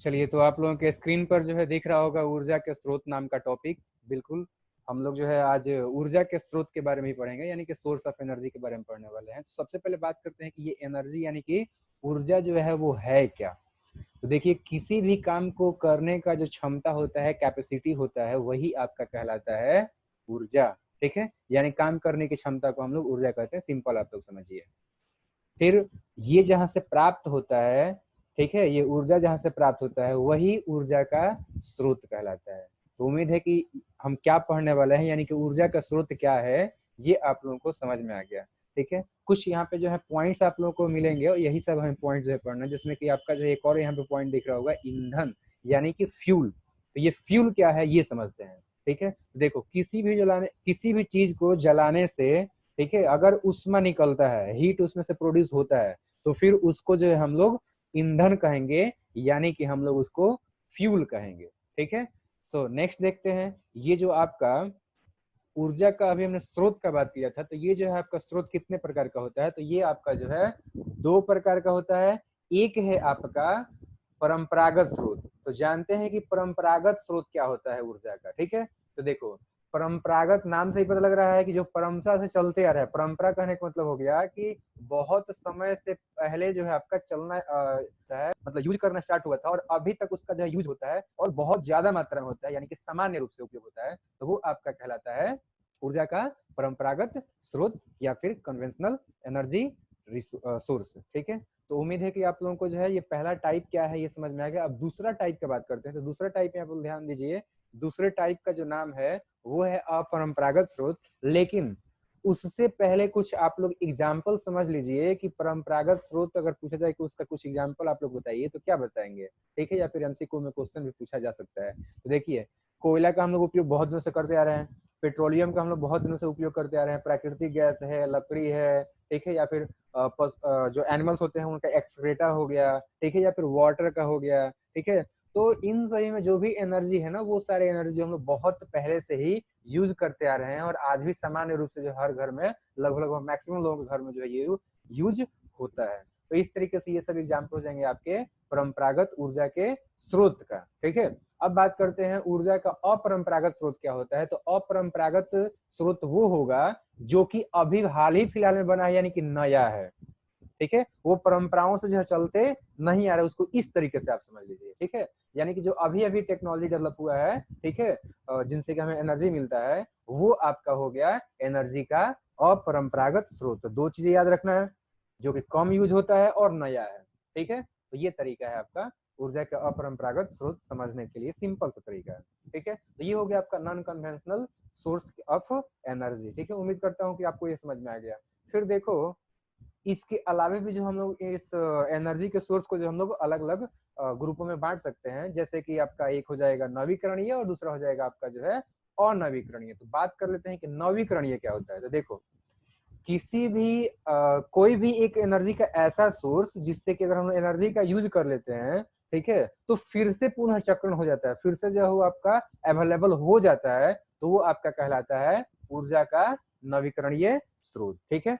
चलिए, तो आप लोगों के स्क्रीन पर जो है दिख रहा होगा ऊर्जा के स्रोत नाम का टॉपिक। बिल्कुल, हम लोग जो है आज ऊर्जा के स्रोत के बारे में ही पढ़ेंगे, यानी कि सोर्स ऑफ एनर्जी के बारे में पढ़ने वाले हैं। तो सबसे पहले बात करते हैं कि ये एनर्जी यानी कि ऊर्जा जो है वो है क्या। तो देखिए, किसी भी काम को करने का जो क्षमता होता है, कैपेसिटी होता है, वही आपका कहलाता है ऊर्जा। ठीक है, यानी काम करने की क्षमता को हम लोग ऊर्जा कहते हैं। सिंपल आप लोग समझिए। फिर ये जहां से प्राप्त होता है, ठीक है, ये ऊर्जा जहां से प्राप्त होता है वही ऊर्जा का स्रोत कहलाता है। तो उम्मीद है कि हम क्या पढ़ने वाले हैं, यानी कि ऊर्जा का स्रोत क्या है, ये आप लोगों को समझ में आ गया। ठीक है, कुछ यहाँ पे जो है पॉइंट्स आप लोगों को मिलेंगे और यही सब हमें पॉइंट्स जो है पढ़ना है, जिसमें कि आपका जो एक और यहाँ पे पॉइंट दिख रहा होगा, ईंधन यानी कि फ्यूल। तो ये फ्यूल क्या है ये समझते हैं। ठीक है, देखो, किसी भी चीज को जलाने से, ठीक है, अगर उष्मा निकलता है, हीट उसमें से प्रोड्यूस होता है, तो फिर उसको जो है हम लोग ईंधन कहेंगे, यानी कि हम लोग उसको फ्यूल कहेंगे। ठीक है, तो नेक्स्ट देखते हैं। ये जो आपका ऊर्जा का अभी हमने स्रोत का बात किया था, तो ये जो है आपका स्रोत कितने प्रकार का होता है, तो ये आपका जो है दो प्रकार का होता है। एक है आपका परंपरागत स्रोत। तो जानते हैं कि परंपरागत स्रोत क्या होता है ऊर्जा का। ठीक है, तो देखो, परंपरागत नाम से ही पता लग रहा है कि जो परंपरा से चलते आ रहा है। परंपरा कहने का मतलब हो गया कि बहुत समय से पहले जो है आपका चलना है, मतलब यूज करना स्टार्ट हुआ था और अभी तक उसका जो है यूज होता है और बहुत ज्यादा मात्रा में होता है, यानी कि सामान्य रूप से उपयोग होता है। तो वो आपका कहलाता है ऊर्जा का परंपरागत स्रोत या फिर कन्वेंशनल एनर्जी सोर्स। ठीक है, तो उम्मीद है कि आप लोगों को जो है ये पहला टाइप क्या है ये समझ में आ गया। अब दूसरा टाइप की बात करते हैं। तो दूसरा टाइप में आप लोग ध्यान दीजिए, दूसरे टाइप का जो नाम है वो है अपरंपरागत स्रोत। लेकिन उससे पहले कुछ आप लोग एग्जाम्पल समझ लीजिए कि परंपरागत स्रोत अगर पूछा जाए कि उसका कुछ एग्जाम्पल आप लोग बताइए, तो क्या बताएंगे। ठीक है, या फिर एमसीक्यू में क्वेश्चन भी पूछा जा सकता है। तो देखिए, कोयला का हम लोग उपयोग बहुत दिनों से करते आ रहे हैं, पेट्रोलियम का हम लोग बहुत दिनों से उपयोग करते आ रहे हैं, प्राकृतिक गैस है, लकड़ी है, ठीक है, या फिर जो एनिमल्स होते हैं उनका एक्सक्रेटा हो गया, ठीक है, या फिर वाटर का हो गया। ठीक है, तो इन सभी में जो भी एनर्जी है ना, वो सारे एनर्जी हम लोग बहुत पहले से ही यूज करते आ रहे हैं और आज भी सामान्य रूप से जो हर घर में, लगभग मैक्सिमम लोगों के घर में जो है ये यूज होता है। तो इस तरीके से ये सब एग्जाम्पल हो जाएंगे आपके परंपरागत ऊर्जा के स्रोत का। ठीक है, अब बात करते हैं ऊर्जा का अपरंपरागत स्रोत क्या होता है। तो अपरंपरागत स्रोत वो होगा जो कि अभी हाल ही फिलहाल में बना है, यानी कि नया है। ठीक है, वो परंपराओं से जो है चलते नहीं आ रहा है, उसको इस तरीके से आप समझ लीजिए। ठीक है, यानी कि जो अभी अभी टेक्नोलॉजी डेवलप हुआ है, ठीक है, जिनसे कि हमें एनर्जी मिलता है, वो आपका हो गया एनर्जी का अपरंपरागत स्रोत। तो दो चीजें याद रखना है, जो कि कम यूज होता है और नया है। ठीक है, तो ये तरीका है आपका ऊर्जा का अपरंपरागत स्रोत समझने के लिए, सिंपल सा तरीका है। ठीक है, तो ये हो गया आपका non conventional source of energy. ठीक है, उम्मीद करता हूँ कि आपको ये समझ में आ गया। फिर देखो, इसके अलावा भी जो हम लोग इस एनर्जी के सोर्स को जो हम लोग अलग अलग ग्रुपों में बांट सकते हैं, जैसे कि आपका एक हो जाएगा नवीकरणीय और दूसरा हो जाएगा आपका जो है अनवीकरणीय। तो बात कर लेते हैं कि नवीकरणीय क्या होता है। तो देखो, किसी भी कोई भी एक एनर्जी का ऐसा सोर्स जिससे कि अगर हम एनर्जी का यूज कर लेते हैं, ठीक है, तो फिर से पुनः चक्रण हो जाता है, फिर से जो है आपका अवेलेबल हो जाता है, तो वो आपका कहलाता है ऊर्जा का नवीकरणीय स्रोत। ठीक है,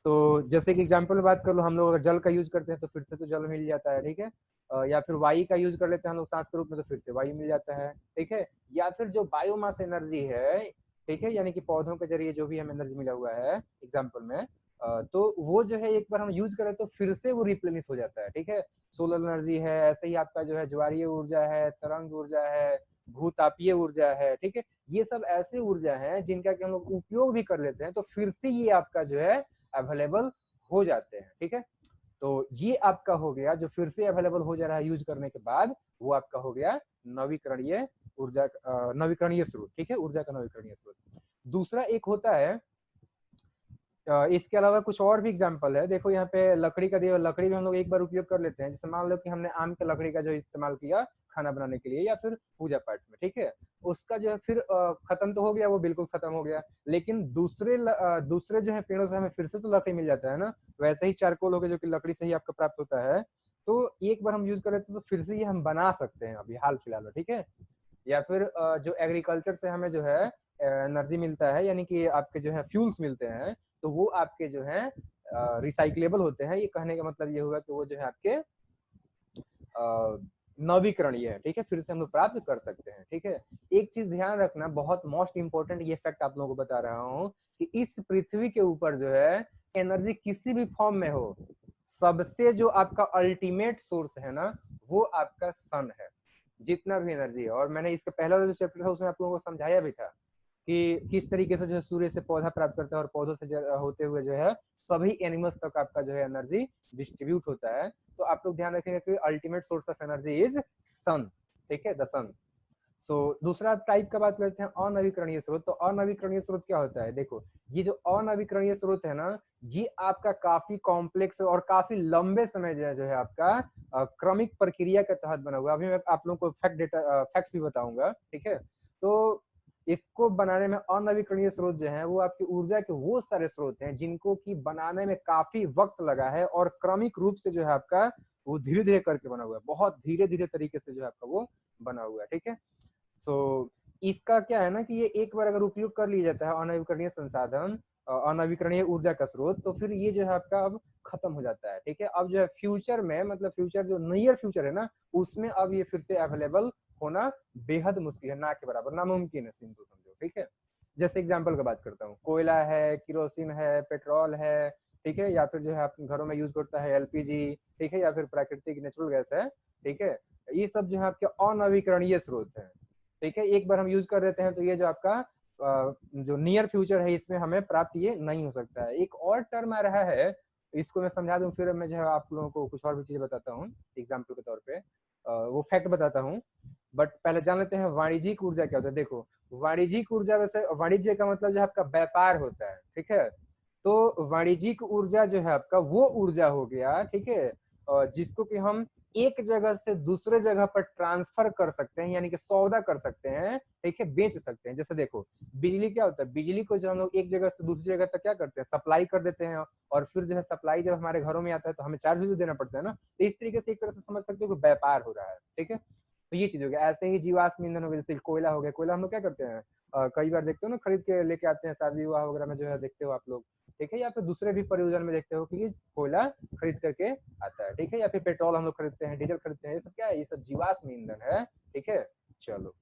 तो जैसे कि एग्जाम्पल में बात कर लो, हम लोग अगर जल का यूज करते हैं तो फिर से तो जल मिल जाता है। ठीक है, या फिर वायु का यूज कर लेते हैं हम लोग सांस के रूप में, तो फिर से वायु मिल जाता है। ठीक है, या फिर जो बायोमास एनर्जी है, ठीक है, यानी कि पौधों के जरिए जो भी हमें एनर्जी मिला हुआ है एग्जाम्पल में, तो वो जो है एक बार हम यूज करें तो फिर से वो रिप्लेनिश हो जाता है। ठीक है, सोलर एनर्जी है, ऐसे ही आपका जो है ज्वारीय ऊर्जा है, तरंग ऊर्जा है, भूतापीय ऊर्जा है। ठीक है, ये सब ऐसे ऊर्जा है जिनका कि हम लोग उपयोग भी कर लेते हैं तो फिर से ये आपका जो है अवेलेबल हो जाते हैं। ठीक है, तो ये आपका हो गया जो फिर से अवेलेबल हो जा रहा है यूज करने के बाद, वो आपका हो गया नवीकरणीय ऊर्जा, नवीकरणीय स्रोत। ठीक है, ऊर्जा का नवीकरणीय स्रोत। दूसरा एक होता है, इसके अलावा कुछ और भी एग्जाम्पल है। देखो यहाँ पे लकड़ी का दिया, लकड़ी भी हम लोग एक बार उपयोग कर लेते हैं। जैसे मान लो कि हमने आम के लकड़ी का जो इस्तेमाल किया खाना बनाने के लिए या फिर पूजा पाठ में, ठीक है, उसका जो है फिर खत्म तो हो गया, वो बिल्कुल खत्म हो गया, लेकिन दूसरे जो है पेड़ों से हमें फिर से तो लकड़ी मिल जाता है ना। वैसे ही चारकोल हो गया जो कि लकड़ी से ही आपको प्राप्त होता है, तो एक बार हम यूज कर लेते हैं तो फिर से ये हम बना सकते हैं अभी हाल फिलहाल में। ठीक है, या फिर जो एग्रीकल्चर से हमें जो है एनर्जी मिलता है, यानी कि आपके जो है फ्यूल्स मिलते हैं, तो वो आपके जो है रिसाइक्लेबल होते हैं। ये कहने का मतलब ये हुआ कि वो जो है आपके नवीकरणीय है, ठीक है, फिर से हम लोग प्राप्त कर सकते हैं, ठीक है। एक चीज ध्यान रखना, बहुत मोस्ट इंपॉर्टेंट ये फैक्ट आप लोगों को बता रहा हूँ कि इस पृथ्वी के ऊपर जो है एनर्जी किसी भी फॉर्म में हो, सबसे जो आपका अल्टीमेट सोर्स है ना वो आपका सन है, जितना भी एनर्जी है। और मैंने इसका पहला जो चैप्टर था उसमें आप लोगों को समझाया भी था कि किस तरीके से जो है सूर्य से पौधा प्राप्त करता है और पौधों से होते हुए जो है सभी एनिमल्स तक आपका जो है एनर्जी डिस्ट्रीब्यूट होता है। तो आप लोग ध्यान रखेंगे कि ultimate source of energy is sun, ठीक है, द सन। सो दूसरा टाइप का बात करते हैं अनवीकरणीय स्रोत। तो अनवीकरणीय स्रोत क्या होता है, देखो ये जो अनवीकरणीय स्रोत है ना ये आपका काफी कॉम्प्लेक्स और काफी लंबे समय जो है आपका क्रमिक प्रक्रिया के तहत बना हुआ है। अभी मैं आप लोगों को फैक्ट्स भी बताऊंगा, ठीक है। तो इसको बनाने में अनवीकरणीय स्रोत जो है वो आपकी ऊर्जा के वो सारे स्रोत हैं जिनको की बनाने में काफी वक्त लगा है और क्रमिक रूप से जो है आपका वो धीरे धीरे करके बना हुआ है, बहुत धीरे धीरे तरीके से जो है आपका वो बना हुआ है, ठीक है। सो इसका क्या है ना कि ये एक बार अगर उपयोग कर लिया जाता है अनवीकरणीय संसाधन, अनवीकरणीय ऊर्जा का स्रोत, तो फिर ये जो है आपका अब खत्म हो जाता है, ठीक है। अब जो है फ्यूचर में, मतलब फ्यूचर जो नियर फ्यूचर है ना उसमें अब ये फिर से अवेलेबल होना बेहद मुश्किल है, ना के बराबर, नामुमकिन है, सिंपल समझो, ठीक है। जैसे एग्जाम्पल का बात करता हूँ, कोयला है, किरोसिन है, पेट्रोल है, ठीक है, या फिर जो है अपने घरों में यूज करता है एलपीजी, ठीक है, या फिर प्राकृतिक नेचुरल गैस है, ठीक है। ये सब जो है आपके अनवीकरणीय स्रोत है, ठीक है। एक बार हम यूज कर देते हैं तो ये जो आपका जो नियर फ्यूचर है इसमें हमें प्राप्त ये नहीं हो सकता है। एक और टर्म आ रहा है, इसको मैं समझा दूं फिर मैं जो है आप लोगों को कुछ और भी चीजें बताता हूँ एग्जाम्पल के तौर पे, वो फैक्ट बताता हूँ। बट पहले जान लेते हैं वाणिज्यिक ऊर्जा क्या होता है। देखो वाणिज्यिक ऊर्जा, वैसे वाणिज्य का मतलब जो आपका व्यापार होता है, ठीक है। तो वाणिज्यिक ऊर्जा जो है आपका वो ऊर्जा हो गया, ठीक है, जिसको कि हम एक जगह से दूसरे जगह पर ट्रांसफर कर सकते हैं, यानी कि सौदा कर सकते हैं, ठीक है, बेच सकते हैं। जैसे देखो बिजली क्या होता है, बिजली को जो हम लोग एक जगह से दूसरी जगह तक क्या करते हैं, सप्लाई कर देते हैं, और फिर जो है सप्लाई जब हमारे घरों में आता है तो हमें चार्ज भी देना पड़ता है ना। तो इस तरीके से एक तरह से समझ सकते हो कि व्यापार हो रहा है, ठीक है। तो ये चीज हो गया। ऐसे ही जीवाश्म ईंधन हो गया, जैसे कोयला हो गया, कोयला हम लोग क्या करते हैं, कई बार देखते हो ना खरीद के लेके आते हैं, शादी विवाह वगैरह में जो है देखते हो आप लोग, ठीक है, या फिर दूसरे भी परियोजन में देखते हो कि कोयला खरीद करके आता है, ठीक है, या फिर पेट्रोल हम लोग खरीदते हैं, डीजल खरीदते हैं, ये सब क्या है, ये सब जीवाश्म ईंधन है, ठीक है। चलो,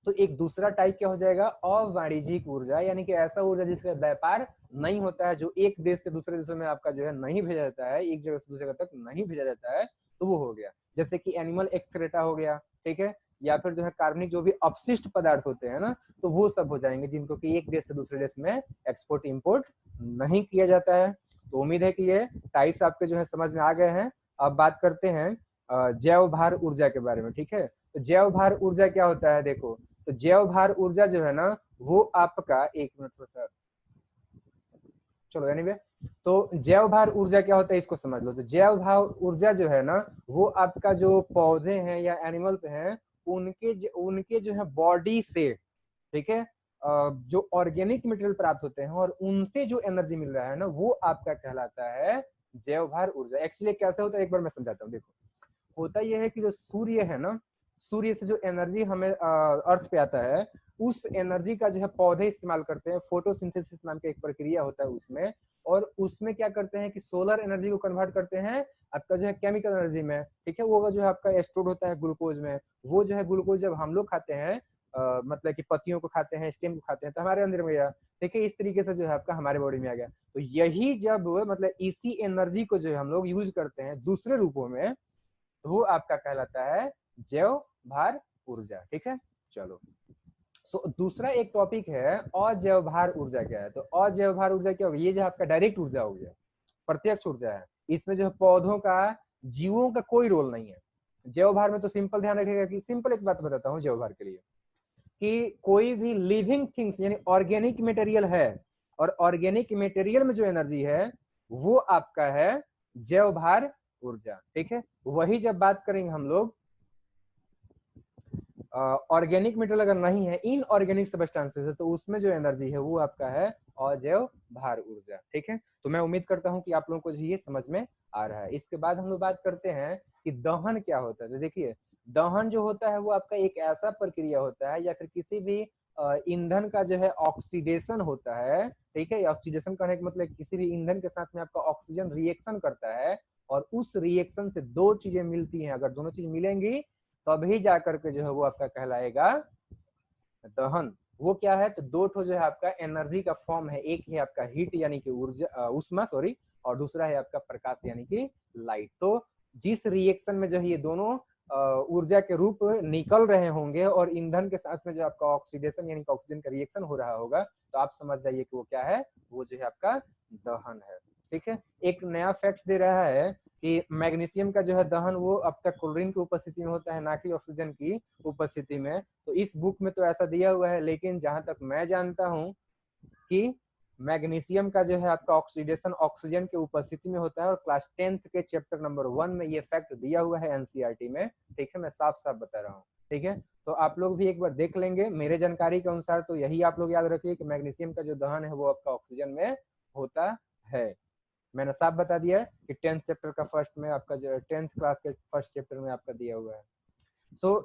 तो एक दूसरा टाइप क्या हो जाएगा, अवाणिज्यिक ऊर्जा, यानी कि ऐसा ऊर्जा जिसका व्यापार नहीं होता है, जो एक देश से दूसरे देशों में आपका जो है नहीं भेजा जाता है, एक जगह से दूसरी जगह तक नहीं भेजा जाता है, तो वो हो गया। जैसे कि एनिमल एक्सक्रेटा हो गया, ठीक है, या फिर जो है कार्बनिक जो भी अपशिष्ट पदार्थ होते हैं ना, तो वो सब हो जाएंगे जिनको कि एक देश से दूसरे देश में एक्सपोर्ट इंपोर्ट नहीं किया जाता है। तो उम्मीद है कि ये टाइप्स आपके जो है समझ में आ गए हैं। अब बात करते हैं जैव भार ऊर्जा के बारे में, ठीक है। तो जैव भार ऊर्जा क्या होता है, देखो तो जैव भार ऊर्जा जो है ना वो आपका, एक मिनट सर, चलो एनीवे, तो जैव भार ऊर्जा क्या होता है इसको समझ लो। तो जैव भार ऊर्जा जो है ना वो आपका जो पौधे हैं या एनिमल्स हैं उनके जो है बॉडी से, ठीक है, जो ऑर्गेनिक मटेरियल प्राप्त होते हैं और उनसे जो एनर्जी मिल रहा है ना वो आपका कहलाता है जैव भार ऊर्जा। एक्चुअली कैसे होता है एक बार मैं समझाता हूँ। देखो होता यह है कि जो सूर्य है ना, सूर्य से जो एनर्जी हमें अर्थ पे आता है, उस एनर्जी का जो है पौधे इस्तेमाल करते हैं, फोटोसिंथेसिस नाम का एक प्रक्रिया होता है उसमें, और उसमें क्या करते हैं कि सोलर एनर्जी को कन्वर्ट करते हैं आपका जो है केमिकल एनर्जी में, ठीक है। वो जो है आपका स्टोर होता है ग्लूकोज में, वो जो है ग्लूकोज जब हम लोग खाते हैं, मतलब कि पत्तियों को खाते हैं, स्टेम को खाते हैं, तो हमारे अंदर में गया, ठीक है, इस तरीके से जो है आपका हमारे बॉडी में आ गया। तो यही जब मतलब इसी एनर्जी को जो है हम लोग यूज करते हैं दूसरे रूपों में, वो आपका कहलाता है जैव भार ऊर्जा, ठीक है। चलो, सो दूसरा एक टॉपिक है अजैव भार ऊर्जा क्या है। तो अजैव भार ऊर्जा क्या होगी, ये जो आपका डायरेक्ट ऊर्जा हो गया, प्रत्यक्ष ऊर्जा है, इसमें जो है पौधों का, जीवों का कोई रोल नहीं है। जैव भार में तो सिंपल ध्यान रखिएगा कि सिंपल एक बात बताता हूँ जैव भार के लिए, कि कोई भी लिविंग थिंग्स यानी ऑर्गेनिक मटेरियल है, और ऑर्गेनिक मटेरियल में जो एनर्जी है वो आपका है जैव भार ऊर्जा, ठीक है। वही जब बात करेंगे हम लोग ऑर्गेनिक मटेरियल अगर नहीं है, इन ऑर्गेनिक सब्सटेंसेस है, तो उसमें जो एनर्जी है वो आपका है अजैव भार ऊर्जा, ठीक है। तो मैं उम्मीद करता हूं कि आप लोगों को ये समझ में आ रहा है। इसके बाद हम लोग बात करते हैं कि दहन क्या होता है। तो देखिए दहन जो होता है वो आपका एक ऐसा प्रक्रिया होता है, या फिर किसी भी ईंधन का जो है ऑक्सीडेशन होता है, ठीक है। ऑक्सीडेशन करने का मतलब किसी भी ईंधन के साथ में आपका ऑक्सीजन रिएक्शन करता है, और उस रिएक्शन से दो चीजें मिलती हैं, अगर दोनों चीज मिलेंगी तभी जाकर के जो है वो आपका कहलाएगा दहन। वो क्या है, तो दो ठो जो है आपका एनर्जी का फॉर्म है, एक है आपका हीट यानी कि ऊर्जा उष्मा सॉरी, और दूसरा है आपका प्रकाश यानी कि लाइट। तो जिस रिएक्शन में जो है ये दोनों ऊर्जा के रूप निकल रहे होंगे और ईंधन के साथ में जो आपका ऑक्सीडेशन यानी कि ऑक्सीजन का रिएक्शन हो रहा होगा, तो आप समझ जाइए कि वो क्या है, वो जो है आपका दहन है। ठीक है, एक नया फैक्ट दे रहा है कि मैग्नीशियम का जो है दहन वो अब तक क्लोरीन की उपस्थिति में होता है, ना कि ऑक्सीजन की उपस्थिति में। तो इस बुक में तो ऐसा दिया हुआ है, लेकिन जहां तक मैं जानता हूं कि मैग्नीशियम का जो है आपका ऑक्सीडेशन ऑक्सीजन की उपस्थिति में होता है, और क्लास 10th के चैप्टर नंबर 1 में ये फैक्ट दिया हुआ है एनसीईआरटी में। ठीक है, मैं साफ साफ बता रहा हूँ। ठीक है, तो आप लोग भी एक बार देख लेंगे। मेरे जानकारी के अनुसार तो यही आप लोग याद रखिए कि मैग्नीशियम का जो दहन है वो आपका ऑक्सीजन में होता है। मैंने साफ बता दिया है कि 10th चैप्टर का फर्स्ट में आपका जो 10th क्लास के फर्स्ट चैप्टर में आपका दिया हुआ है।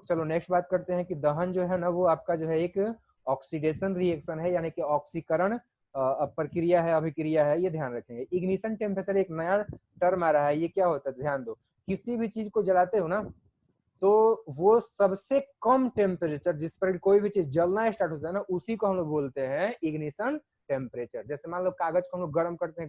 चलो नेक्स्ट बात करते हैं कि दहन जो है ना वो आपका जो है एक ऑक्सीडेशन रिएक्शन है, यानी कि ऑक्सीकरण प्रक्रिया है, अभिक्रिया है, ये ध्यान रखेंगे। इग्निशन टेम्परेचर एक नया टर्म आ रहा है, ये क्या होता है ध्यान दो। किसी भी चीज को जलाते हो ना, तो वो सबसे कम टेम्परेचर जिस पर कोई भी चीज जलना स्टार्ट होता है ना, उसी को हम लोग बोलते हैं इग्निशन टेम्परेचर। जैसे मान लो कागज को हम लोग गर्म करते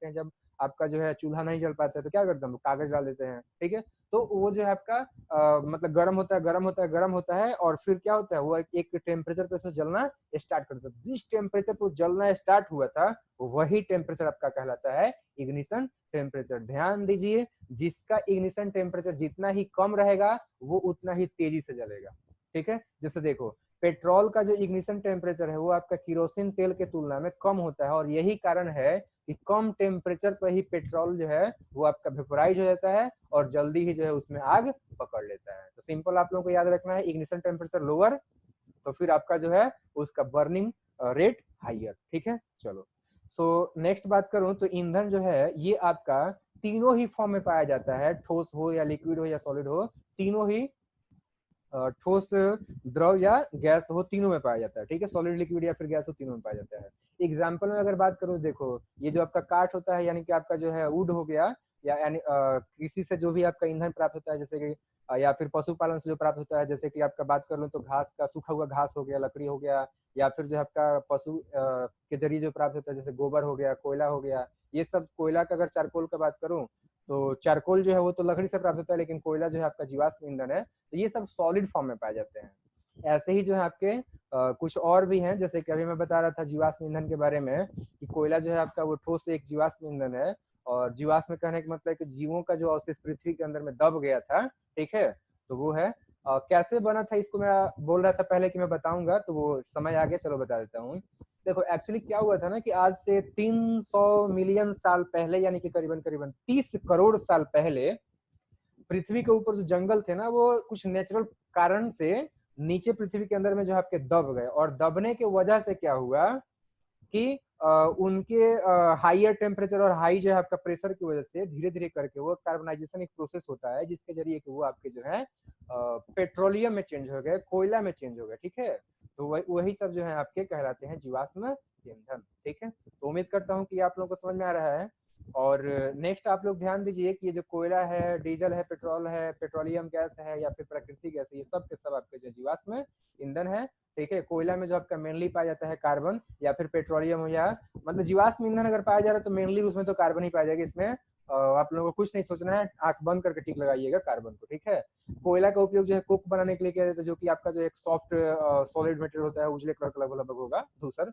हैं, जब आपका जो है चूल्हा नहीं जल पाता है तो क्या करते हैं हम लोग, कागज डाल देते हैं। ठीक है, तो वो जो है आपका मतलब गर्म होता है, गर्म होता है, और फिर क्या होता है, वो एक टेम्परेचर पे से जलना स्टार्ट करता है। जिस टेम्परेचर पर जलना स्टार्ट हुआ था वही टेम्परेचर आपका कहलाता है इग्निशन टेम्परेचर। ध्यान दीजिए, जिसका इग्निशन टेम्परेचर जितना ही कम रहेगा वो उतना ही तेजी से जलेगा। ठीक है, जैसे देखो पेट्रोल का जो इग्निशन टेम्परेचर है वो आपका केरोसिन तेल के तुलना में कम होता है, और यही कारण है कि कम टेम्परेचर पर ही पेट्रोल जो है वो आपका वेपोराइज हो जाता है और जल्दी ही जो है उसमें आग पकड़ लेता है। तो सिंपल आप लोगों को याद रखना है, इग्निशन टेम्परेचर लोअर तो फिर आपका जो है उसका बर्निंग रेट हाइयर। ठीक है, चलो नेक्स्ट बात करूं तो ईंधन जो है ये आपका तीनों ही फॉर्म में पाया जाता है, ठोस हो या लिक्विड हो या सॉलिड हो, तीनों ही ठोस द्रव या गैस हो, तीनों में पाया जाता है। ठीक है, सॉलिड लिक्विड या फिर गैस हो, तीनों में पाया जाता है। एग्जाम्पल में अगर बात करूं, देखो ये जो आपका काठ होता है यानी कि आपका जो है वुड हो गया, या यानी कृषि से जो भी आपका ईंधन प्राप्त होता है, जैसे कि या फिर पशुपालन से जो प्राप्त होता है, जैसे कि आपका बात कर लो तो घास का सूखा हुआ घास हो गया, लकड़ी हो गया, या फिर जो आपका पशु के जरिए जो प्राप्त होता है जैसे गोबर हो गया, कोयला हो गया, ये सब। कोयला का अगर चारकोल का बात करूं तो चारकोल जो है वो तो लकड़ी से प्राप्त होता है, लेकिन कोयला जो है आपका जीवाश्म ईंधन है, तो ये सब सॉलिड फॉर्म में पाए जाते हैं। ऐसे ही जो है आपके कुछ और भी हैं, जैसे कि अभी मैं बता रहा था जीवाश्म ईंधन के बारे में कि कोयला जो है आपका वो ठोस एक जीवाश्म ईंधन है, और जीवाश्म कहने का मतलब कि जीवों का जो अवशेष पृथ्वी के अंदर में दब गया था। ठीक है, तो वो है कैसे बना था, इसको मैं बोल रहा था पहले कि मैं बताऊंगा, तो वो समय आ गया, चलो बता देता हूँ। देखो एक्चुअली क्या हुआ था ना कि आज से 300 मिलियन साल पहले, यानी कि करीबन करीबन 30 करोड़ साल पहले, पृथ्वी के ऊपर जो जंगल थे ना वो कुछ नेचुरल कारण से नीचे पृथ्वी के अंदर में जो आपके दब गए, और दबने के वजह से क्या हुआ कि उनके हाईयर टेम्परेचर और हाई जो है आपका प्रेशर की वजह से धीरे धीरे करके वो कार्बनाइजेशन एक प्रोसेस होता है, जिसके जरिए कि वो आपके जो है पेट्रोलियम में चेंज हो गए, कोयला में चेंज हो गए। ठीक है, तो वही सब जो है आपके कहलाते हैं जीवाश्म ईंधन। ठीक है, तो उम्मीद करता हूँ कि आप लोगों को समझ में आ रहा है। और नेक्स्ट आप लोग ध्यान दीजिए कि ये जो कोयला है, डीजल है, पेट्रोल है, पेट्रोलियम गैस है या फिर प्राकृतिक गैस है, ये सब के सब आपके जो जीवाश्म ईंधन है। ठीक है, कोयला में जो आपका मेनली पाया जाता है कार्बन, या फिर पेट्रोलियम हो या मतलब जीवाश्म ईंधन अगर पाया जा रहा है तो मेनली उसमें तो कार्बन ही पाया जाएगा। इसमें आप लोगों को कुछ नहीं सोचना है, आंख बंद करके टिक लगाइएगा कार्बन को। ठीक है, कोयला का उपयोग जो है कोक बनाने के लिए किया जाता है, जो कि आपका जो एक सॉफ्ट सॉलिड मटेरियल होता है, उजले कलर का लगभग होगा धूसर।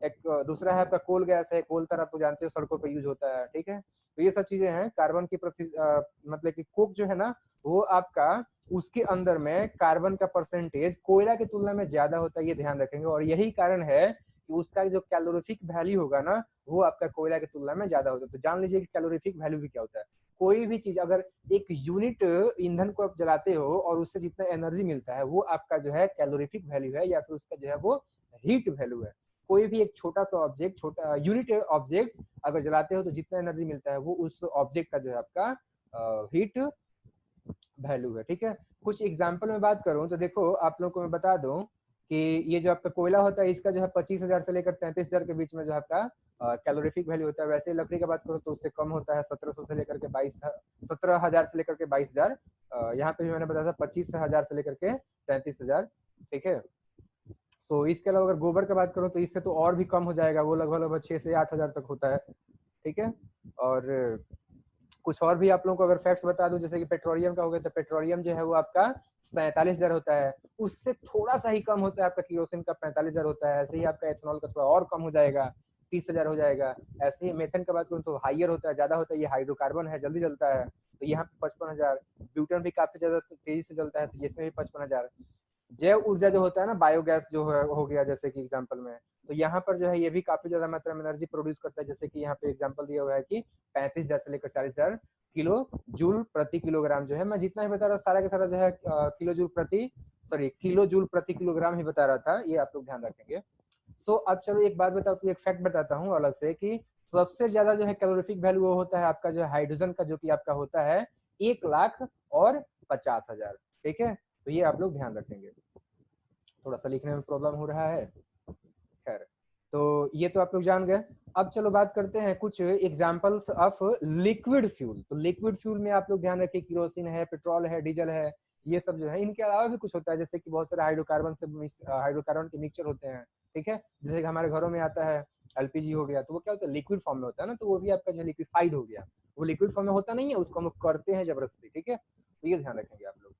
एक दूसरा है आपका कोल गैस है, कोल तर आपको जानते हो सड़कों पे यूज होता है। ठीक है, तो ये सब चीजें हैं। कार्बन की मतलब कि कोक जो है ना वो आपका उसके अंदर में कार्बन का परसेंटेज कोयला की तुलना में ज्यादा होता है, ये ध्यान रखेंगे। और यही कारण है कि उसका जो कैलोरीफिक वैल्यू होगा ना वो आपका कोयला की तुलना में ज्यादा होता है। तो जान लीजिए कि कैलोरीफिक वैल्यू भी क्या होता है। कोई भी चीज अगर एक यूनिट ईंधन को आप जलाते हो और उससे जितना एनर्जी मिलता है वो आपका जो है कैलोरीफिक वैल्यू है, या फिर उसका जो है वो हीट वैल्यू है। कोई भी एक छोटा सा ऑब्जेक्ट, छोटा यूनिट ऑब्जेक्ट अगर जलाते हो तो जितना एनर्जी मिलता है वो उस ऑब्जेक्ट का जो है आपका हीट वैल्यू है। ठीक है, कुछ एग्जांपल में बात करूं तो देखो आप लोगों को मैं बता दूं कि ये जो आपका कोयला होता है इसका जो है 25,000 से लेकर 33,000 के बीच में जो आपका कैलोरीफिक वैल्यू होता है। वैसे लकड़ी का बात करूँ तो उससे कम होता है, 1700 से लेकर के 17,000 से लेकर के 22,000। यहाँ पे भी मैंने बताया था 25,000 से लेकर के 33,000। ठीक है, तो इसके अलावा अगर गोबर का बात करूँ तो इससे तो और भी कम हो जाएगा, वो लगभग लगभग 6 से 8,000 तक होता है। ठीक है, और कुछ और भी आप लोगों को अगर फैक्ट्स बता दूं, जैसे कि पेट्रोलियम का हो गया, तो पेट्रोलियम जो है वो आपका 47,000 होता है, उससे थोड़ा सा ही कम होता है आपका केरोसिन का 45,000 होता है। ऐसे ही आपका एथेनॉल का थोड़ा और कम हो जाएगा, 30,000 हो जाएगा। ऐसे ही मेथन का बात करूँ तो हाइयर होता है, ज्यादा होता है, ये हाइड्रोकार्बन है, जल्दी जलता है, तो यहाँ पे 55,000। ब्यूटन भी काफी ज्यादा तेजी से जलता है, तो इसमें भी 55,000। जैव ऊर्जा जो होता है ना, बायोगैस जो है हो गया जैसे कि एग्जांपल में, तो यहाँ पर जो है ये भी काफी ज्यादा मात्रा में एनर्जी प्रोड्यूस करता है। जैसे कि यहाँ पे एग्जांपल दिया हुआ है कि 35,000 से लेकर 40,000 किलो जूल प्रति किलोग्राम जो है, मैं जितना ही बता रहा सारा का सारा जो है किलो जूल प्रति किलोग्राम ही बता रहा था, ये आप लोग ध्यान रखेंगे। सो अब चलो एक बात बताओ, तो एक फैक्ट बताता हूँ अलग से कि सबसे ज्यादा जो है कैलोरीफिक वैल्यू वो होता है आपका जो है हाइड्रोजन का, जो कि आपका होता है 1,50,000। ठीक है, तो ये आप लोग ध्यान रखेंगे। थोड़ा सा लिखने में प्रॉब्लम हो रहा है, खैर, तो ये तो आप लोग जान गए। अब चलो बात करते हैं कुछ एग्जांपल्स ऑफ लिक्विड फ्यूल। तो लिक्विड फ्यूल में आप लोग ध्यान रखिए, केरोसिन है, पेट्रोल है, डीजल है, ये सब जो है। इनके अलावा भी कुछ होता है, जैसे कि बहुत सारे हाइड्रोकार्बन के मिक्सचर होते हैं। ठीक है, जैसे कि हमारे घरों में आता है एलपीजी हो गया, तो वो क्या होता है, लिक्विड फॉर्म में होता है ना, तो वो भी आपका जो लिक्विफाइड हो गया। वो लिक्विड फॉर्म में होता नहीं है, उसको हम करते हैं जबरदस्ती। ठीक है, तो ये ध्यान रखेंगे आप लोग।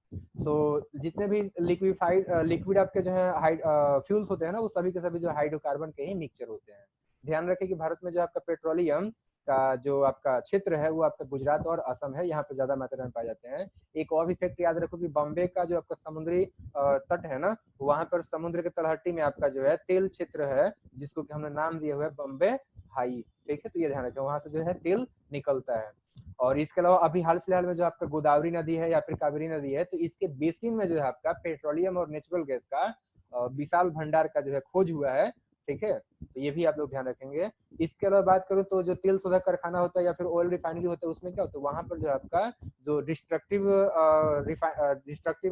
जितने भी लिक्विड आपके जो है फ्यूल्स होते हैं ना, वो सभी के सभी जो हाइड्रोकार्बन के ही मिक्सचर होते हैं। ध्यान रखें कि भारत में जो आपका पेट्रोलियम का जो आपका क्षेत्र है वो आपका गुजरात और असम है, यहाँ पे ज्यादा मात्रा में पाए जाते हैं। एक और भी फैक्ट याद रखो कि बॉम्बे का जो आपका समुद्री तट है ना, वहां पर समुद्र के तलहटी में आपका जो है तेल क्षेत्र है, जिसको कि हमने नाम दिया हुआ है बॉम्बे हाई। ठीक है, तो ये ध्यान रखें, वहां से जो है तेल निकलता है। और इसके अलावा अभी हाल फिलहाल में जो आपका गोदावरी नदी है या फिर कावेरी नदी है, तो इसके बेसिन में जो है आपका पेट्रोलियम और नेचुरल गैस का विशाल भंडार का जो है खोज हुआ है। ठीक है, तो ये भी आप लोग ध्यान रखेंगे। इसके अलावा बात करूं तो जो तेल शोधक कारखाना होता है या फिर ऑयल रिफाइनरी होता है, उसमें क्या होता है, वहां पर जो आपका जो डिस्ट्रक्टिव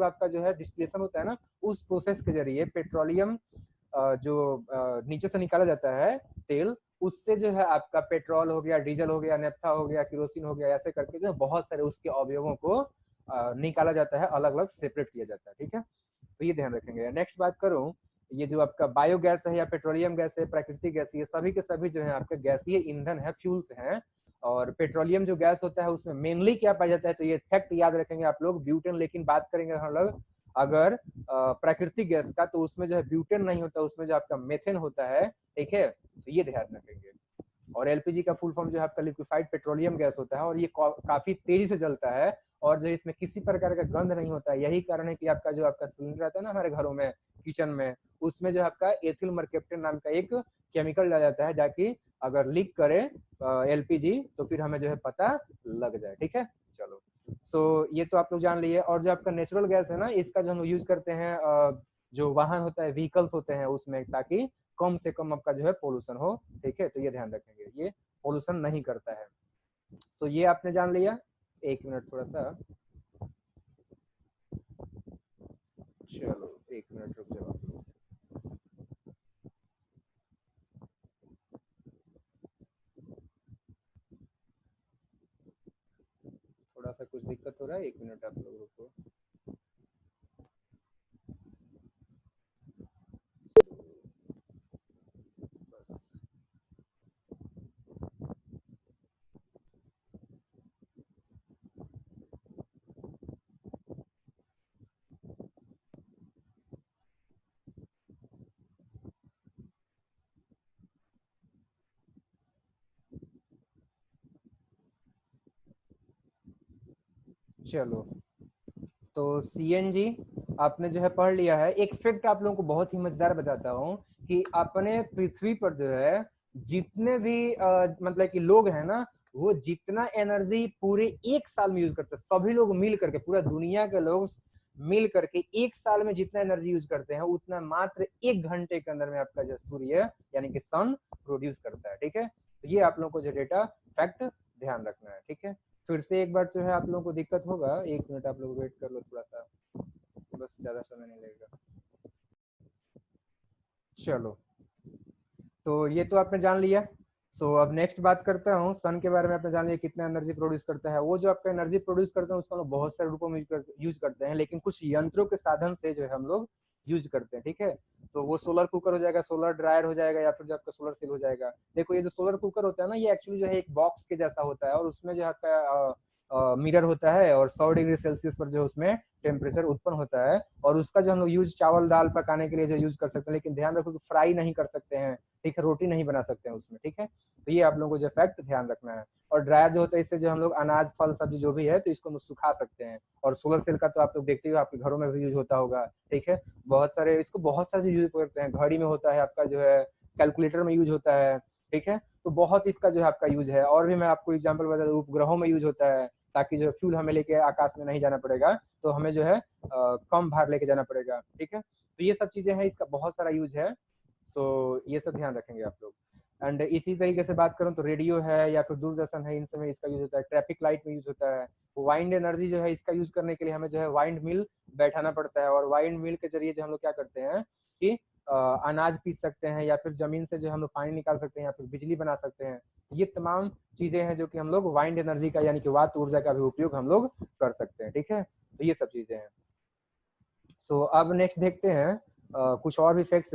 आपका जो है डिस्टिलेशन होता है ना, उस प्रोसेस के जरिए पेट्रोलियम जो नीचे से निकाला जाता है तेल, उससे जो है आपका पेट्रोल हो गया, डीजल हो गया, नेफ्था हो गया, केरोसिन हो गया, ऐसे करके जो बहुत सारे उसके अवयवों को निकाला जाता है, अलग अलग सेपरेट किया जाता है। ठीक है, तो ये ध्यान रखेंगे। नेक्स्ट बात करूं, ये जो आपका बायोगैस है या पेट्रोलियम गैस है, प्राकृतिक गैस, ये सभी के सभी जो है आपके गैसीय ईंधन है, फ्यूल्स हैं। और पेट्रोलियम जो गैस होता है उसमें मेनली क्या पाया जाता है, तो ये फैक्ट याद रखेंगे आप लोग, ब्यूटेन। लेकिन बात करेंगे हम लोग अगर प्राकृतिक गैस का, तो उसमें जो है ब्यूटेन नहीं होता, उसमें जो आपका मेथेन होता है। ठीक है, तो ये ध्यान रखेंगे। और एलपीजी का फुल फॉर्म जो है आपका लिक्विफाइड पेट्रोलियम गैस होता है, और ये काफी तेजी से जलता है, और जो इसमें किसी प्रकार का गंध नहीं होता है। यही कारण है कि आपका जो आपका सिलेंडर आता है ना हमारे घरों में, किचन में, उसमें जो आपका एथिल मर्केप्टेन नाम का एक केमिकल डाला जाता है, ताकि अगर लीक करे एलपीजी तो फिर हमें जो है पता लग जाए। ठीक है, चलो, ये तो आप लोग जान लिए। और जो आपका नेचुरल गैस है ना, इसका जो हम यूज करते हैं जो वाहन होता है, व्हीकल्स होते हैं उसमें, ताकि कम से कम आपका जो है पोल्यूशन हो। ठीक है, तो ये ध्यान रखेंगे, ये पोल्यूशन नहीं करता है। ये आपने जान लिया। एक मिनट, थोड़ा सा, चलो 1 मिनट रुक जाओ आप लोग। थोड़ा सा कुछ दिक्कत हो रहा है, 1 मिनट आप लोग रुको। बस, चलो, तो सीएनजी आपने जो है पढ़ लिया है। एक फैक्ट आप लोगों को बहुत ही मजेदार बताता हूँ कि अपने पृथ्वी पर जो है जितने भी मतलब कि लोग हैं ना, वो जितना एनर्जी पूरे 1 साल में यूज करते हैं, सभी लोग मिल करके, पूरा दुनिया के लोग मिल करके 1 साल में जितना एनर्जी यूज करते हैं, उतना मात्र 1 घंटे के अंदर में आपका जो सूर्य यानी कि सन प्रोड्यूस करता है। ठीक है, तो ये आप लोगों को जो डेटा फैक्ट ध्यान रखना है। ठीक है, फिर से एक बार जो है आप लोगों को दिक्कत होगा, 1 मिनट आप लोग वेट कर लो थोड़ा सा, बस ज्यादा समय नहीं लगेगा। चलो, तो ये तो आपने जान लिया। अब नेक्स्ट बात करता हूँ सन के बारे में। आपने जान लिया कितना एनर्जी प्रोड्यूस करता है। वो जो आपका एनर्जी प्रोड्यूस करते हैं उसको हम लोग बहुत सारे रूपों में यूज करते हैं, लेकिन कुछ यंत्रों के साधन से जो है हम लोग यूज करते हैं, ठीक है। तो वो सोलर कुकर हो जाएगा, सोलर ड्रायर हो जाएगा, या फिर जो आपका सोलर सेल हो जाएगा। देखो ये जो सोलर कुकर होता है ना, ये एक्चुअली जो है एक बॉक्स के जैसा होता है, और उसमें जो आपका मिरर होता है, और 100 डिग्री सेल्सियस पर जो उसमें टेम्परेचर उत्पन्न होता है, और उसका जो हम लोग यूज चावल दाल पकाने के लिए जो यूज कर सकते हैं। लेकिन ध्यान रखो कि फ्राई नहीं कर सकते हैं, ठीक है, रोटी नहीं बना सकते हैं उसमें, ठीक है। तो ये आप लोगों को जो फैक्ट ध्यान रखना है। और ड्रायर जो होता है, इससे जो हम लोग अनाज फल सब्जी जो भी है तो इसको हम सुखा सकते हैं। और सोलर सेल का तो आप लोग देखते हो, आपके घरों में भी यूज होता होगा, ठीक है। बहुत सारे इसको बहुत सारे यूज करते हैं, घड़ी में होता है आपका जो है, कैलकुलेटर में यूज होता है, ठीक है। तो बहुत इसका जो है आपका यूज है। और भी मैं आपको एग्जाम्पल बता दूं, उपग्रहों में यूज होता है, ताकि जो फ्यूल हमें लेके आकाश में नहीं जाना पड़ेगा, तो हमें जो है कम भार लेके जाना पड़ेगा, ठीक है। तो ये सब चीजें हैं, इसका बहुत सारा यूज है। ये सब ध्यान रखेंगे आप लोग। एंड इसी तरीके से बात करूं तो रेडियो है या फिर दूरदर्शन है, इन सब में इसका यूज होता है। ट्रैफिक लाइट में यूज होता है। वाइंड एनर्जी जो है, इसका यूज करने के लिए हमें जो है वाइंड मिल बैठाना पड़ता है, और वाइंड मिल के जरिए जो हम लोग क्या करते हैं कि अनाज पीस सकते हैं, या फिर जमीन से जो हम लोग पानी निकाल सकते हैं, या फिर बिजली बना सकते हैं। ये तमाम चीजें हैं जो कि हम लोग वाइंड एनर्जी का यानी कि वात ऊर्जा का भी उपयोग हम लोग कर सकते हैं, ठीक है। तो ये सब चीजें हैं। अब नेक्स्ट देखते हैं कुछ और भी फैक्ट्स।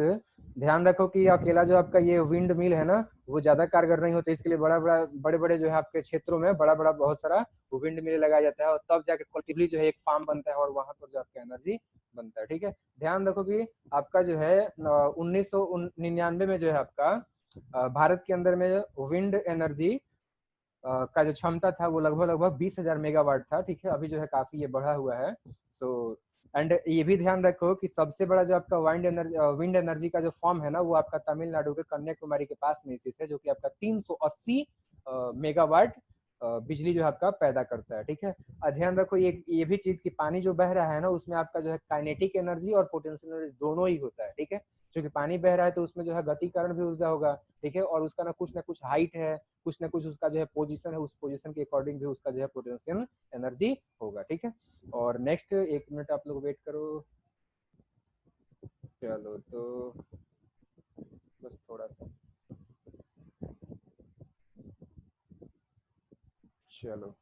ध्यान रखो कि अकेला जो आपका ये विंड मिल है ना, वो ज्यादा कारगर नहीं होता। इसके लिए बड़े बड़े जो है आपके क्षेत्रों में बड़ा बड़ा बहुत सारा विंड मिल लगाया जाता है, और तब जाके कलेक्टिवली जो है एक फार्म बनता है, और वहां पर जो आपका एनर्जी बनता है, ठीक है। ध्यान रखो कि आपका जो है 1999 में जो है आपका भारत के अंदर में विंड एनर्जी का जो क्षमता था वो लगभग लगभग 20,000 मेगावाट था, ठीक है। अभी जो है काफी ये बढ़ा हुआ है। एंड ये भी ध्यान रखो कि सबसे बड़ा जो आपका विंड एनर्जी का जो फॉर्म है ना, वो आपका तमिलनाडु के कन्याकुमारी के पास में स्थित है, जो कि आपका 380 मेगावाट बिजली जो है आपका पैदा करता है, ठीक है। ध्यान रखो ये भी चीज कि पानी जो बह रहा है ना, उसमें आपका जो है काइनेटिक एनर्जी और पोटेंशियल एनर्जी दोनों ही होता है, ठीक है। क्योंकि पानी बह रहा है तो उसमें जो है गति कारण भी ऊर्जा होगा, ठीक है। और उसका ना कुछ हाइट है, कुछ ना कुछ उसका जो है पोजीशन है, उस पोजीशन के अकॉर्डिंग भी उसका जो है पोटेंशियल एनर्जी होगा, ठीक है। और नेक्स्ट 1 मिनट आप लोग वेट करो। चलो, तो बस थोड़ा सा। चलो,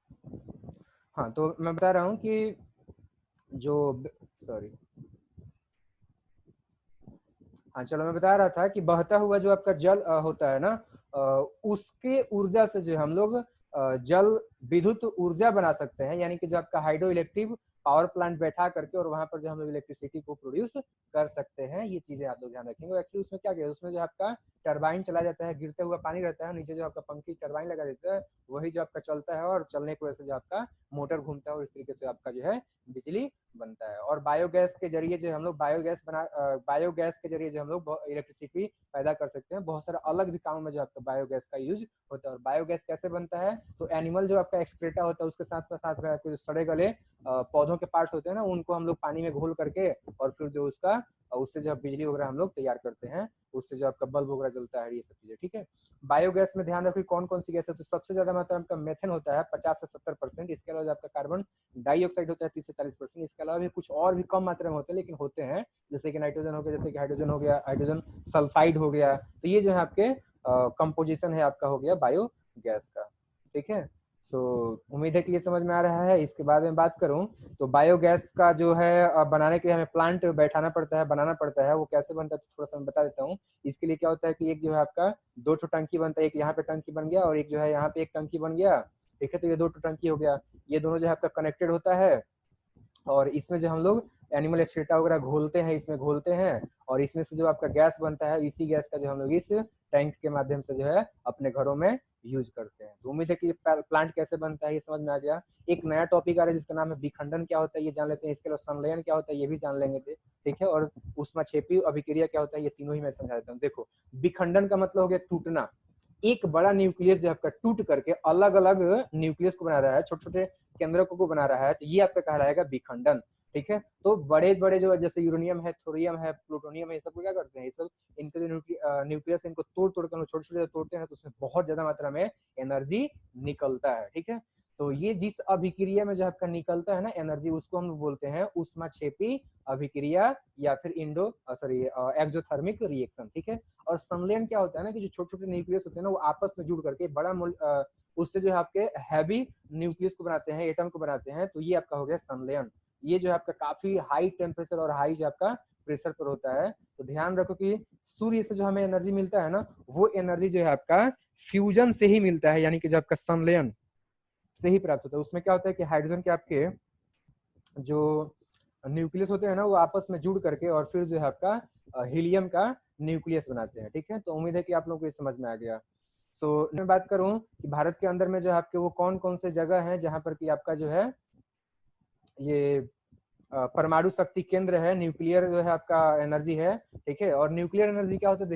हाँ, तो मैं बता रहा हूँ कि जो सॉरी, हाँ चलो, मैं बता रहा था कि बहता हुआ जो आपका जल होता है ना, अ, उसके ऊर्जा से जो हम लोग जल विद्युत ऊर्जा बना सकते हैं, यानी कि जो आपका हाइड्रो इलेक्ट्रिक पावर प्लांट बैठा करके, और वहां पर जो हम लोग इलेक्ट्रिसिटी को प्रोड्यूस कर सकते हैं। ये चीजें आप लोग ध्यान रखेंगे। एक्चुअली उसमें क्या किया, उसमें जो आपका टरबाइन चला जाता है, गिरते हुआ पानी रहता है, नीचे जो आपका पंखी टरबाइन लगा देता है, वही जो आपका चलता है, और चलने की वजह से जो आपका मोटर घूमता है, और इस तरीके से आपका जो है बिजली बनता है। और बायोगैस के जरिए जो हम लोग बायोगैस के जरिए जो हम लोग इलेक्ट्रिसिटी पैदा कर सकते हैं। बहुत सारा अलग भी काम में जो आपका बायोगैस का यूज होता है। और बायोगैस कैसे बनता है, तो एनिमल जो आपका एक्सक्रेटा होता है, उसके साथ में आपके सड़े गले पौधों के पार्ट्स होते हैं ना, उनको हम लोग पानी में घोल करके, और फिर जो उससे जो बिजली वगैरह हम लोग तैयार करते हैं, उससे जो आपका बल्ब वगैरह जलता है, ये सब चीजें, ठीक है। बायोगैस में ध्यान रखिए कौन कौन सी गैस है, तो सबसे ज्यादा मात्रा में आपका मेथेन होता है 50 से 70%। इसके अलावा आपका कार्बन डाइऑक्साइड होता है 30 से 40%। इसके अलावा भी कुछ और भी कम मात्रा में होते हैं, लेकिन होते हैं, जैसे कि नाइट्रोजन हो गया, जैसे कि हाइड्रोजन हो गया, हाइड्रोजन सल्फाइड हो गया। तो ये जो है आपके कंपोजिशन है आपका, हो गया बायोगैस का, ठीक है। उम्मीद है कि ये समझ में आ रहा है। इसके बाद में बात करूं तो बायोगैस का जो है बनाने के लिए हमें प्लांट बैठाना पड़ता है, बनाना पड़ता है। वो कैसे बनता है तो थोड़ा सा मैं बता देता हूँ। इसके लिए क्या होता है कि एक जो है आपका 2 टंकी बनता है, एक यहाँ पे टंकी बन गया, और एक जो है यहाँ पे एक टंकी बन गया, ठीक है। तो ये 2 टंकी हो गया, ये दोनों जो है आपका कनेक्टेड होता है। और इसमें जो हम लोग एनिमल एक्सक्रीटा वगैरह घोलते हैं, इसमें घोलते हैं, और इसमें से जो आपका गैस बनता है, इसी गैस का जो हम लोग इस टैंक के माध्यम से जो है अपने घरों में यूज करते हैं। तो उम्मीद है कि प्लांट कैसे बनता है ये समझ में आ गया। एक नया टॉपिक आ रहा है जिसका नाम है विखंडन। क्या होता है ये जान लेते हैं। इसके अलावा संलयन क्या होता है ये भी जान लेंगे, ठीक है। और ऊष्माक्षेपी अभिक्रिया क्या होता है, ये तीनों ही मैं समझा देता हूँ। देखो, विखंडन का मतलब हो गया टूटना। एक बड़ा न्यूक्लियस जो आपका टूट करके अलग अलग न्यूक्लियस को बना रहा है, छोटे छोटे केंद्रकों को बना रहा है, तो ये आपका कहलाएगा विखंडन, ठीक है। तो बड़े बड़े जो जैसे यूरेनियम है, थोरियम है, प्लूटोनियम है, ये सब को क्या करते हैं, ये सब इनके जो न्यूक्लियस इनको तोड़ तोड़ कर छोटे छोटे तोड़ते हैं, तो उसमें बहुत ज्यादा मात्रा में एनर्जी निकलता है, ठीक है। तो ये जिस अभिक्रिया में जो आपका निकलता है ना एनर्जी, उसको हम लोग बोलते हैं ऊष्माक्षेपी अभिक्रिया या फिर एक्सोथर्मिक रिएक्शन, ठीक है। और संलयन क्या होता है ना कि जो छोटे छोटे न्यूक्लियस होते हैं ना वो आपस में जुड़ करके उससे जो है आपके हैवी न्यूक्लियस को बनाते हैं, एटम को बनाते हैं, तो ये आपका हो गया संलयन। ये जो है आपका काफी हाई टेम्परेचर और हाई जो आपका प्रेशर पर होता है। तो ध्यान रखो कि सूर्य से जो हमें एनर्जी मिलता है ना, वो एनर्जी जो है आपका फ्यूजन से ही मिलता है, यानी कि जो आपका संलयन से ही प्राप्त होता है। उसमें क्या होता है कि हाइड्रोजन के आपके जो न्यूक्लियस होते हैं ना वो आपस में जुड़ करके और फिर जो है आपका हीलियम का न्यूक्लियस बनाते हैं, ठीक है। तो उम्मीद है कि आप लोगों को ये समझ में आ गया। सो मैं बात करूं कि भारत के अंदर में जो है आपके वो कौन कौन से जगह हैं जहां पर कि आपका जो है ये परमाणु शक्ति केंद्र है, न्यूक्लियर जो है आपका एनर्जी है, ठीक है। और न्यूक्लियर एनर्जी क्या होता है,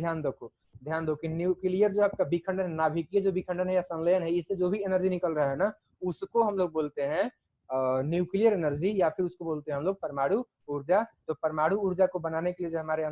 ध्यान दो कि न्यूक्लियर जो आपका विखंडन, नाभिकीय जो विखंडन है या संलयन है, इससे जो भी एनर्जी निकल रहा है ना उसको हम लोग बोलते हैं न्यूक्लियर एनर्जी, या फिर उसको बोलते हैं हम लोग परमाणु ऊर्जा। तो परमाणु ऊर्जा को बनाने के लिए जो हमारे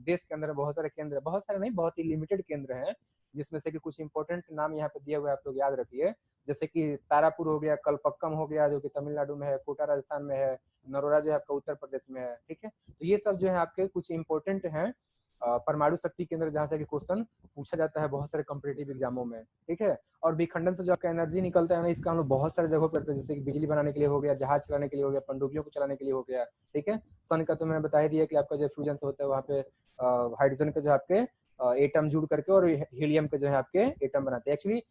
देश के अंदर बहुत सारे केंद्र, बहुत सारे नहीं, बहुत ही लिमिटेड केंद्र हैं, जिसमें से कि कुछ इंपॉर्टेंट नाम यहाँ पे दिए हुए आप लोग याद रखिए। जैसे कि तारापुर हो गया, कलपक्कम हो गया जो कि तमिलनाडु में है, कोटा राजस्थान में है, नरोरा जो है आपका उत्तर प्रदेश में है, ठीक है। तो ये सब जो है आपके कुछ इंपॉर्टेंट हैं परमाणु शक्ति केंद्र, जहाँ से क्वेश्चन पूछा जाता है बहुत सारे कॉम्पिटेटिव एग्जामों में, ठीक है। और विखंडन से जो आपका एनर्जी निकलता है ना, इसका हम लोग बहुत सारे जगहों पर करते हैं, जैसे कि बिजली बनाने के लिए हो गया, जहाज चलाने के लिए हो गया, पनडुब्बियों को चलाने के लिए हो गया, ठीक है। सन का तो मैंने बता ही दिया कि आपका जो फ्यूजन होता है वहाँ पे हाइड्रोजन के जो आपके एटम जुड़ करके और हीलियम के जो है आपके एटम बनाते हैं। एक्चुअली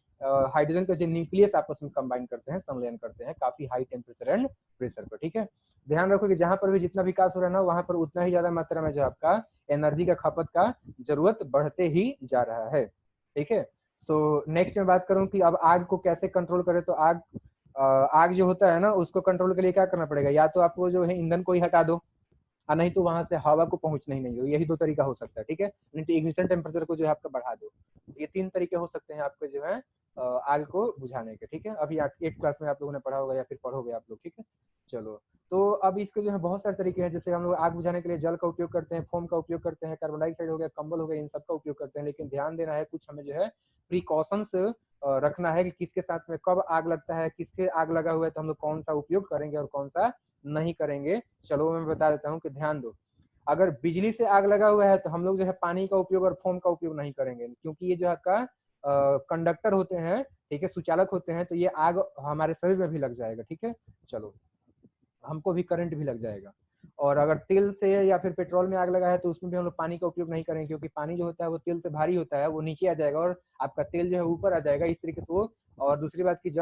हाइड्रोजन के जो न्यूक्लियस आपस में कंबाइन करते हैं, संलयन करते हैं काफी हाई टेम्परेचर एंड प्रेशर पर, ठीक है। ध्यान रखो कि जहां पर भी जितना विकास हो रहा है ना वहां पर उतना ही ज्यादा मात्रा में जो आपका एनर्जी का खपत का जरूरत बढ़ते ही जा रहा है, ठीक है। सो नेक्स्ट में बात करूं कि अब आग को कैसे कंट्रोल करें, तो आग जो होता है ना उसको कंट्रोल के लिए क्या करना पड़ेगा, या तो आपको जो है ईंधन को ही हटा दो, नहीं तो वहां से हवा को पहुंचना ही नहीं हो, यही दो तरीका हो सकता है, ठीक है। नहीं तो इग्निशन टेम्परेचर को जो है आपका बढ़ा दो। ये तीन तरीके हो सकते हैं आपके जो है आग को बुझाने के, ठीक है। अभी 8 क्लास में आप लोगों ने पढ़ा होगा या फिर पढ़ोगे आप लोग, ठीक है। चलो, तो अब इसके जो है बहुत सारे तरीके हैं, जैसे हम लोग आग बुझाने के लिए जल का उपयोग करते हैं, फोम का उपयोग करते हैं, कार्बन डाइऑक्साइड हो गया, कंबल हो गया, इन सब का उपयोग करते हैं। लेकिन ध्यान देना है, कुछ हमें जो है प्रिकॉशंस रखना है कि किसके साथ में कब आग लगता है, किसके आग लगा हुआ है, तो हम लोग कौन सा उपयोग करेंगे और कौन सा नहीं करेंगे। चलो मैं बता देता हूँ कि ध्यान दो। अगर बिजली से आग लगा हुआ है तो हम लोग जो है पानी का उपयोग और फोम का उपयोग नहीं करेंगे, क्योंकि ये जो आपका कंडक्टर होते हैं, ठीक है, सुचालक होते हैं, तो ये आग हमारे शरीर में भी लग जाएगा, ठीक है। चलो, हमको भी करंट भी लग जाएगा। और अगर तेल से या फिर पेट्रोल में आग लगा है तो उसमें भी हम लोग पानी का उपयोग नहीं करेंगे, क्योंकि पानी जो होता है वो तेल से भारी होता है, वो नीचे आ जाएगा और आपका तेल जो है ऊपर आ जाएगा, इस तरीके से वो। और दूसरी बात की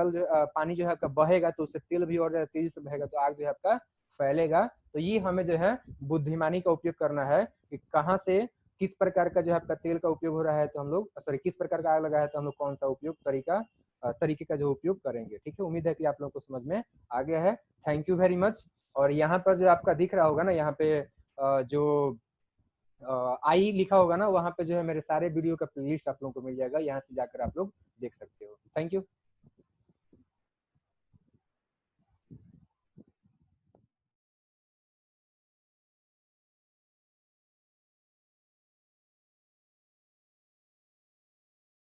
पानी जो है आपका बहेगा तो उससे तेल भी और ज्यादा तेजी से बहेगा, तो आग जो है आपका फैलेगा। तो ये हमें जो है बुद्धिमानी का उपयोग करना है कि कहाँ से किस प्रकार का जो है आपका तेल का उपयोग हो रहा है, तो हम लोग किस प्रकार का आग लगा है तो हम लोग कौन सा उपयोग तरीके का जो उपयोग करेंगे, ठीक है। उम्मीद है कि आप लोगों को समझ में आ गया है। Thank you very much. और यहाँ पर जो आपका दिख रहा होगा ना, यहाँ पे जो आई लिखा होगा ना, वहाँ पे जो है मेरे सारे वीडियो का प्लेलिस्ट आप लोगों को मिल जाएगा, यहाँ से जाकर आप लोग देख सकते हो। Thank you.